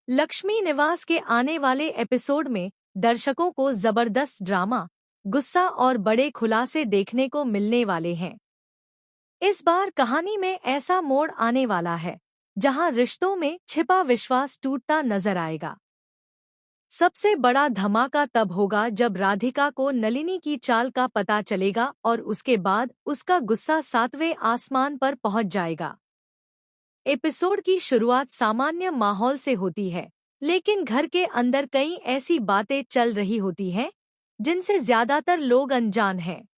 लक्ष्मी निवास के आने वाले एपिसोड में दर्शकों को जबरदस्त ड्रामा, गुस्सा और बड़े खुलासे देखने को मिलने वाले हैं। इस बार कहानी में ऐसा मोड़ आने वाला है जहां रिश्तों में छिपा विश्वास टूटता नजर आएगा। सबसे बड़ा धमाका तब होगा जब राधिका को नलिनी की चाल का पता चलेगा और उसके बाद उसका गुस्सा 7वें आसमान पर पहुंच जाएगा। एपिसोड की शुरुआत सामान्य माहौल से होती है, लेकिन घर के अंदर कई ऐसी बातें चल रही होती हैं जिनसे ज्यादातर लोग अनजान हैं।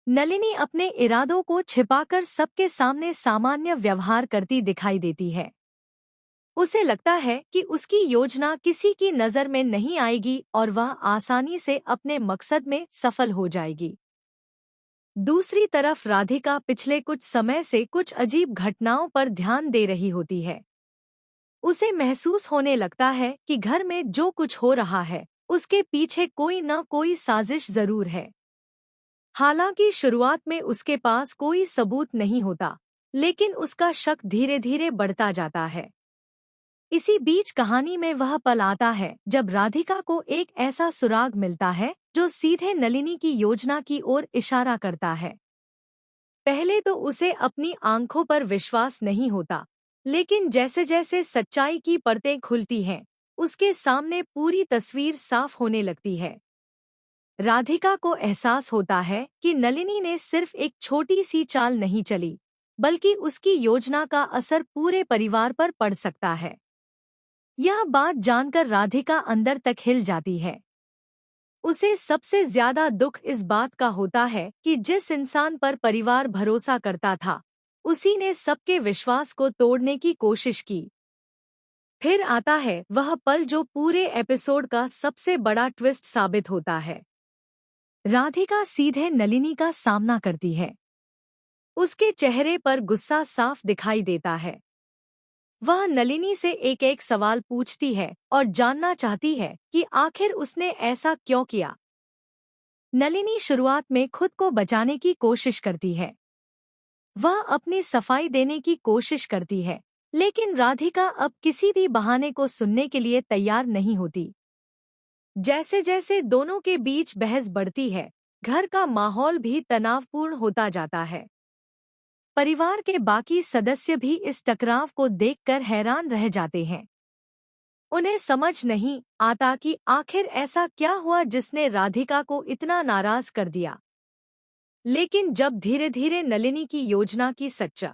नलिनी अपने इरादों को छिपाकर सबके सामने सामान्य व्यवहार करती दिखाई देती है। उसे लगता है कि उसकी योजना किसी की नज़र में नहीं आएगी और वह आसानी से अपने मकसद में सफल हो जाएगी। दूसरी तरफ राधिका पिछले कुछ समय से कुछ अजीब घटनाओं पर ध्यान दे रही होती है। उसे महसूस होने लगता है कि घर में जो कुछ हो रहा है उसके पीछे कोई न कोई साजिश जरूर है। हालांकि शुरुआत में उसके पास कोई सबूत नहीं होता, लेकिन उसका शक धीरे धीरे बढ़ता जाता है। इसी बीच कहानी में वह पल आता है जब राधिका को एक ऐसा सुराग मिलता है जो सीधे नलिनी की योजना की ओर इशारा करता है। पहले तो उसे अपनी आंखों पर विश्वास नहीं होता, लेकिन जैसे जैसे सच्चाई की परतें खुलती हैं, उसके सामने पूरी तस्वीर साफ होने लगती है। राधिका को एहसास होता है कि नलिनी ने सिर्फ एक छोटी सी चाल नहीं चली, बल्कि उसकी योजना का असर पूरे परिवार पर पड़ सकता है। यह बात जानकर राधिका अंदर तक हिल जाती है। उसे सबसे ज्यादा दुख इस बात का होता है कि जिस इंसान पर परिवार भरोसा करता था, उसी ने सबके विश्वास को तोड़ने की कोशिश की। फिर आता है वह पल जो पूरे एपिसोड का सबसे बड़ा ट्विस्ट साबित होता है। राधिका सीधे नलिनी का सामना करती है। उसके चेहरे पर गुस्सा साफ दिखाई देता है। वह नलिनी से एक एक सवाल पूछती है और जानना चाहती है कि आखिर उसने ऐसा क्यों किया। नलिनी शुरुआत में खुद को बचाने की कोशिश करती है। वह अपनी सफाई देने की कोशिश करती है, लेकिन राधिका अब किसी भी बहाने को सुनने के लिए तैयार नहीं होती। जैसे जैसे दोनों के बीच बहस बढ़ती है, घर का माहौल भी तनावपूर्ण होता जाता है। परिवार के बाकी सदस्य भी इस टकराव को देखकर हैरान रह जाते हैं। उन्हें समझ नहीं आता कि आखिर ऐसा क्या हुआ जिसने राधिका को इतना नाराज कर दिया। लेकिन जब धीरे धीरे नलिनी की योजना की सच्चाई